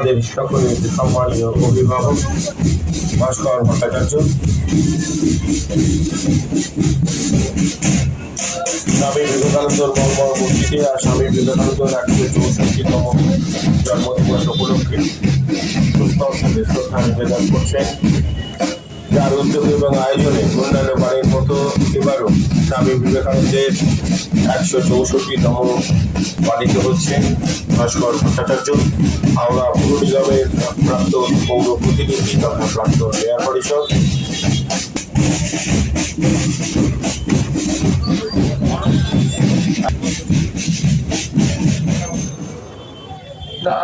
আমাদের সকলের সম্মানীয় অভিভাবক ভাস্কর ভট্টাচার্য, স্বামী বিবেকানন্দর মর্মমূর্তিতে আর স্বামী বিবেকানন্দর 164তম জন্মদিবস উপলক্ষে পুষ্পাঞ্জলি শ্রদ্ধা নিবেদন করছেন, যার উদ্যোগ এবং আয়োজনে অন্যান্য বারের মতো এবারও স্বামী বিবেকানন্দের 164তম পালিত হচ্ছে। ভাস্কর ভট্টাচার্য হাওড়া পুর নিগমের প্রাক্তন পৌর প্রতিনিধি তথা প্রাক্তন মেয়র পরিষদ।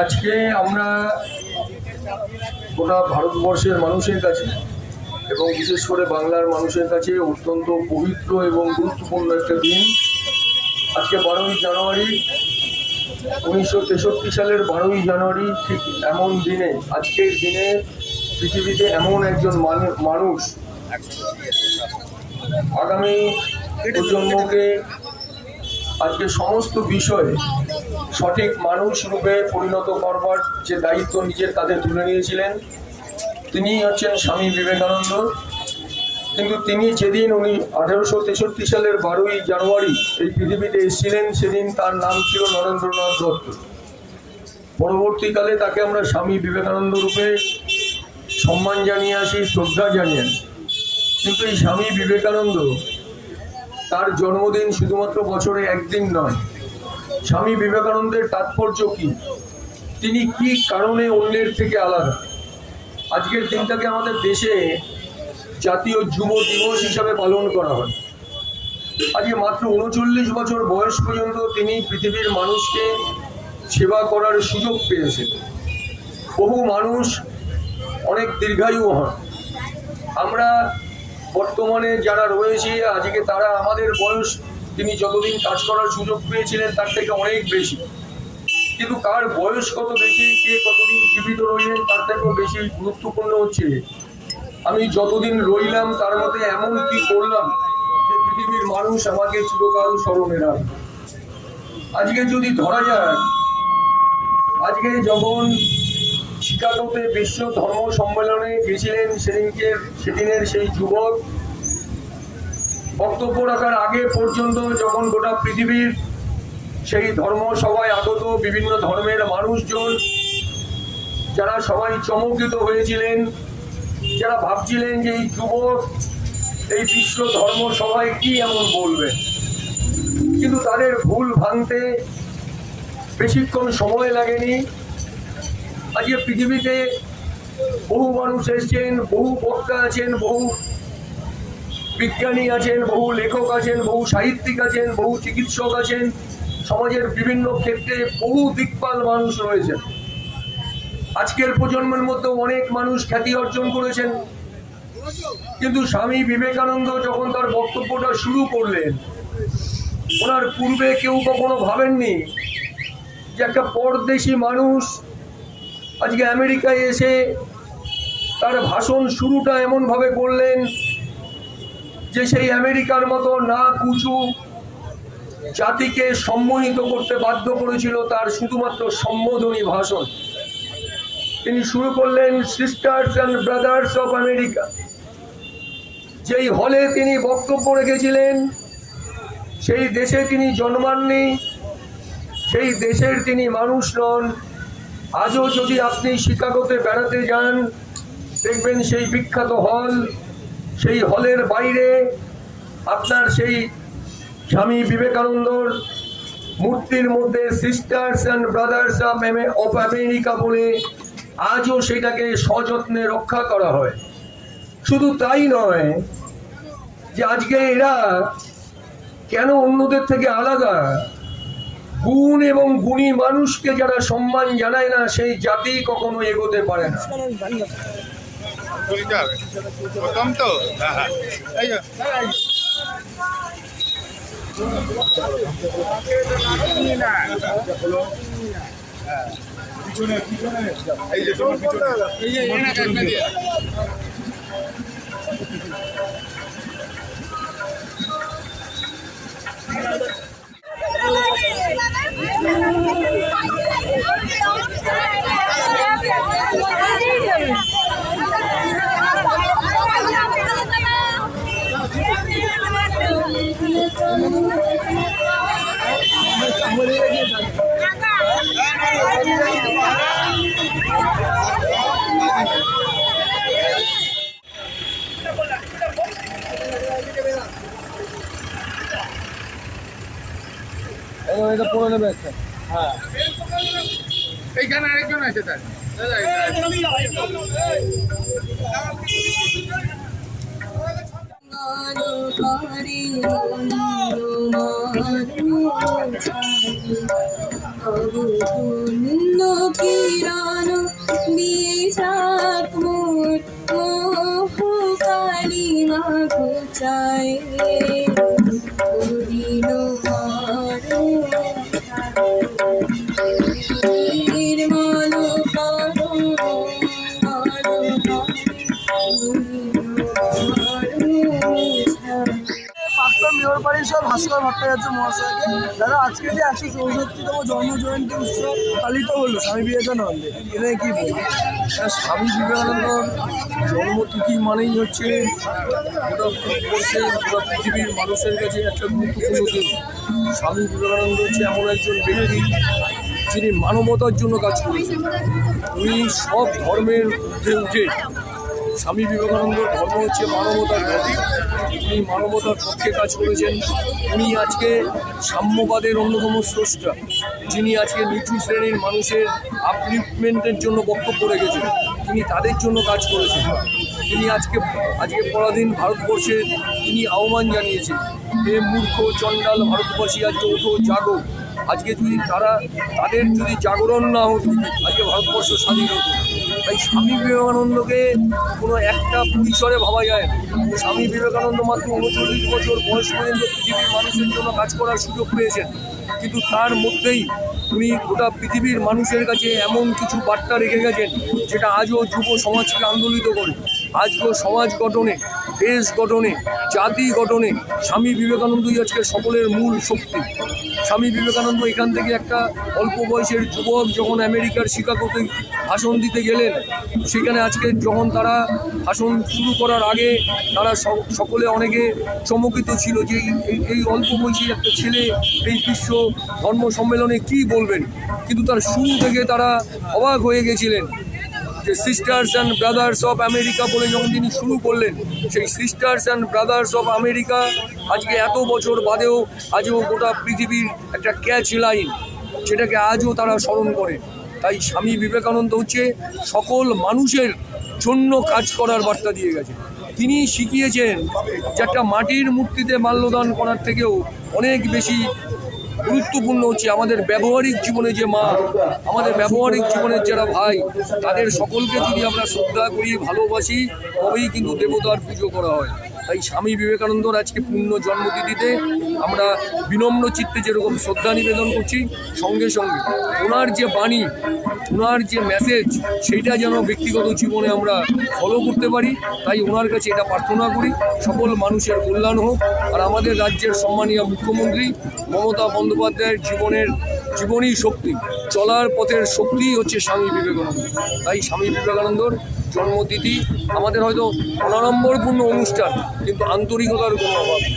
আজকে আমরা গোটা ভারতবর্ষের মানুষের কাছে এবং বিশেষ করে বাংলার মানুষের কাছে অত্যন্ত পবিত্র এবং গুরুত্বপূর্ণ একটা দিন। আজকে 12ই জানুয়ারি 1963 সালের 12ই জানুয়ারি, ঠিক এমন দিনে, আজকের দিনে পৃথিবীতে এমন একজন মানুষ আগামী প্রজন্মকে আজকে সমস্ত বিষয়ে সঠিক মানুষ রূপে পরিণত করবার যে দায়িত্ব নিজের কাঁধে তুলে নিয়েছিলেন, তিনি হচ্ছেন স্বামী বিবেকানন্দ। কিন্তু তিনি যেদিন 1863 সালের 12ই জানুয়ারি এই পৃথিবীতে এসেছিলেন, সেদিন তার নাম ছিল নরেন্দ্রনাথ দত্ত। পরবর্তীকালে তাকে আমরা স্বামী বিবেকানন্দ রূপে সম্মান জানিয়ে আসি, শ্রদ্ধা জানিয়ে আসি। কিন্তু এই স্বামী বিবেকানন্দ, তার জন্মদিন শুধুমাত্র বছরে একদিন নয়। স্বামী বিবেকানন্দের তাৎপর্য কি, তিনি কি কারণে অন্যের থেকে আলাদা? আজকের দিনটাকে আমাদের দেশে জাতীয় যুব দিবস হিসাবে পালন করা হয়। আজকে মাত্র 39 বছর বয়স পর্যন্ত তিনি পৃথিবীর মানুষকে সেবা করার সুযোগ পেয়েছেন। বহু মানুষ অনেক দীর্ঘায়ু হন। আমরা বর্তমানে যারা রয়েছি আজকে, তারা আমাদের বয়স, তিনি যতদিন কাজ করার সুযোগ পেয়েছিলেন তার থেকে অনেক বেশি। কিন্তু কার বয়স কত বেশি, কে কতদিন জীবিত রইলেন, তার থেকেও বেশি গুরুত্বপূর্ণ হচ্ছে আমি যতদিন রইলাম তার মধ্যে এমন কি করলাম যে পৃথিবীর মানুষ আমাকে চিরকাল স্মরণে রাখবে। আজকে যদি ধরা যায়, আজকে যখন শিকাগোতে বিশ্ব ধর্ম সম্মেলনে গেছিলেন, সেদিনের সেই যুবক বক্তব্য রাখার আগে পর্যন্ত যখন গোটা পৃথিবীর সেই ধর্মসভায় আগত বিভিন্ন ধর্মের মানুষজন, যারা সবাই চমকিত হয়েছিলেন, যারা ভাবছিলেন যে এই যুবক এই বিশ্ব ধর্মসভায় কি এমন বলবেন, কিন্তু তাদের ভুল ভাঙতে বেশিক্ষণ সময় লাগেনি। আজকে পৃথিবীতে বহু মানুষ এসেছেন, বহু বক্তা আছেন, বহু বিজ্ঞানী আছেন, বহু লেখক আছেন, বহু সাহিত্যিক আছেন, বহু চিকিৎসক আছেন, সমাজের বিভিন্ন ক্ষেত্রে বহু দিকপাল মানুষ রয়েছেন। আজকের প্রজন্মের মধ্যে অনেক মানুষ খ্যাতি অর্জন করেছেন। কিন্তু স্বামী বিবেকানন্দ যখন তার বক্তব্যটা শুরু করলেন, ওনার পূর্বে কেউ কখনো ভাবেননি যে একটা পরদেশি মানুষ আজকে আমেরিকায় এসে তার ভাষণ শুরুটা এমনভাবে করলেন যে সেই আমেরিকার মতো নাক উঁচু জাতিকে সম্মোহিত করতে বাধ্য করেছিল তার শুধুমাত্র সম্বোধনী ভাষণ। তিনি শুরু করলেন sisters and brothers of America. যেই হলে তিনি বক্তব্য রেখেছিলেন, সেই দেশে তিনি জন্মাননি, সেই দেশের তিনি মানুষ নন। আজও যদি আপনি শিকাগোতে বেড়াতে যান, দেখবেন সেই বিখ্যাত হল, সেই হলের বাইরে আপনার সেই স্বামী বিবেকানন্দর মূর্তির মধ্যে sisters and brothers of America বলে আজও সেটাকে সযত্নে রক্ষা করা হয়। শুধু তাই নয়, যে আজকে এরা কেন অন্যদের থেকে আলাদা, গুণ এবং গুণী মানুষকে যারা সম্মান জানায় না, সেই জাতি কখনো এগোতে পারে না। করে নেবে একটা। হ্যাঁ এইখানে আরেকজন আছে তার কিরণ দিয়ে যাক মোর মোহ কালিমা ঘুচায় করিল নির্মল প্রাক্তন মেয়র পরিষদ ভাস্কর ভট্টাচার্য মহাশয়কে দাদা আজকে যে 164তম জন্মজয়ন্তী উৎসব পালিত হলো স্বামী বিবেকানন্দের এটা কি বলবো? স্বামী বিবেকানন্দর জন্মতিথি মানেই হচ্ছে গোটা ভারতবর্ষের গোটা পৃথিবীর মানুষের কাছে একটা গুরুত্বপূর্ণ দিন। স্বামী বিবেকানন্দ হচ্ছে এমন একজন ব্যক্তি যিনি মানবতার জন্য কাজ করেছেন। উনি সব ধর্মের ঊর্ধ্বে উঠে স্বামী বিবেকানন্দর ধর্ম হচ্ছে মানবতার ধর্ম। উনি মানবতার পক্ষে কাজ করেছেন। উনি আজকে সাম্যবাদের অন্যতম স্রষ্টা, যিনি আজকে নিচু শ্রেণীর মানুষের আপলিফমেন্টের জন্য বক্তব্য রেখেছেন। তিনি তাদের জন্য কাজ করেছেন। তিনি আজকে পরাধীন ভারতবর্ষে তিনি আহ্বান জানিয়েছেন, হে মূর্খ চণ্ডাল ভারতবাসী আজকে ওঠো জাগো। আজকে যদি তাদের যদি জাগরণ না হতো আজকে ভারতবর্ষ স্বাধীন হতো। তাই স্বামী বিবেকানন্দকে কোনো একটা পরিসরে ভাবা যায় না। স্বামী বিবেকানন্দ মাত্র 39 বছর বয়স পর্যন্ত পৃথিবীর মানুষের জন্য কাজ করার সুযোগ পেয়েছেন, কিন্তু তার মধ্যেই উনি গোটা পৃথিবীর মানুষের কাছে এমন কিছু বার্তা রেখে গেছেন যেটা আজও যুব সমাজকে আন্দোলিত করে। আজও সমাজ গঠনে, দেশ গঠনে, জাতি গঠনে স্বামী বিবেকানন্দই আজকে সকলের মূল শক্তি। স্বামী বিবেকানন্দ এখান থেকে একটা অল্প বয়সের যুবক যখন আমেরিকার শিকাগোতে ভাষণ দিতে গেলেন, সেখানে আজকে যখন তারা ভাষণ শুরু করার আগে তারা সকলে অনেকে চমকিত ছিল যে এই অল্প বয়সী একটা ছেলে এই বিশ্ব ধর্ম সম্মেলনে কী বলবেন। কিন্তু তার শুরু থেকে তারা অবাক হয়ে গেছিলেন যে sisters and brothers of America বলে যখন তিনি শুরু করলেন, সেই sisters and brothers of America আজকে এত বছর বাদেও আজও গোটা পৃথিবীর একটা ক্যাচ লাইন, যেটাকে আজও তারা স্মরণ করে। তাই স্বামী বিবেকানন্দ হচ্ছে সকল মানুষের জন্য কাজ করার বার্তা দিয়ে গেছে। তিনি শিখিয়েছেন যে একটা মাটির মূর্তিতে মাল্যদান করার থেকেও অনেক বেশি গুরুত্বপূর্ণ হচ্ছে আমাদের ব্যবহারিক জীবনে যে মা, আমাদের ব্যবহারিক জীবনের যারা ভাই, তাদের সকলকে যদি আমরা শ্রদ্ধা করি, ভালোবাসি, তবেই কিন্তু দেবতার পুজো করা হয়। তাই স্বামী বিবেকানন্দর আজকে পূর্ণ জন্মতিথিতে আমরা বিনম্র চিত্তে যেরকম শ্রদ্ধা নিবেদন করছি, সঙ্গে সঙ্গে ওনার যে বাণী, ওনার যে মেসেজ, সেইটা যেন ব্যক্তিগত জীবনে আমরা ফলো করতে পারি। তাই ওনার কাছে এটা প্রার্থনা করি, সকল মানুষের কল্যাণ হোক। আর আমাদের রাজ্যের সম্মানীয় মুখ্যমন্ত্রী মমতা বন্দ্যোপাধ্যায়ের জীবনী শক্তি, চলার পথের শক্তি হচ্ছে স্বামী বিবেকানন্দ। তাই স্বামী বিবেকানন্দর জন্মতিথি আমাদের হয়তো অনাড়ম্বরপূর্ণ অনুষ্ঠান, কিন্তু আন্তরিকতার কোনো অভাব নেই।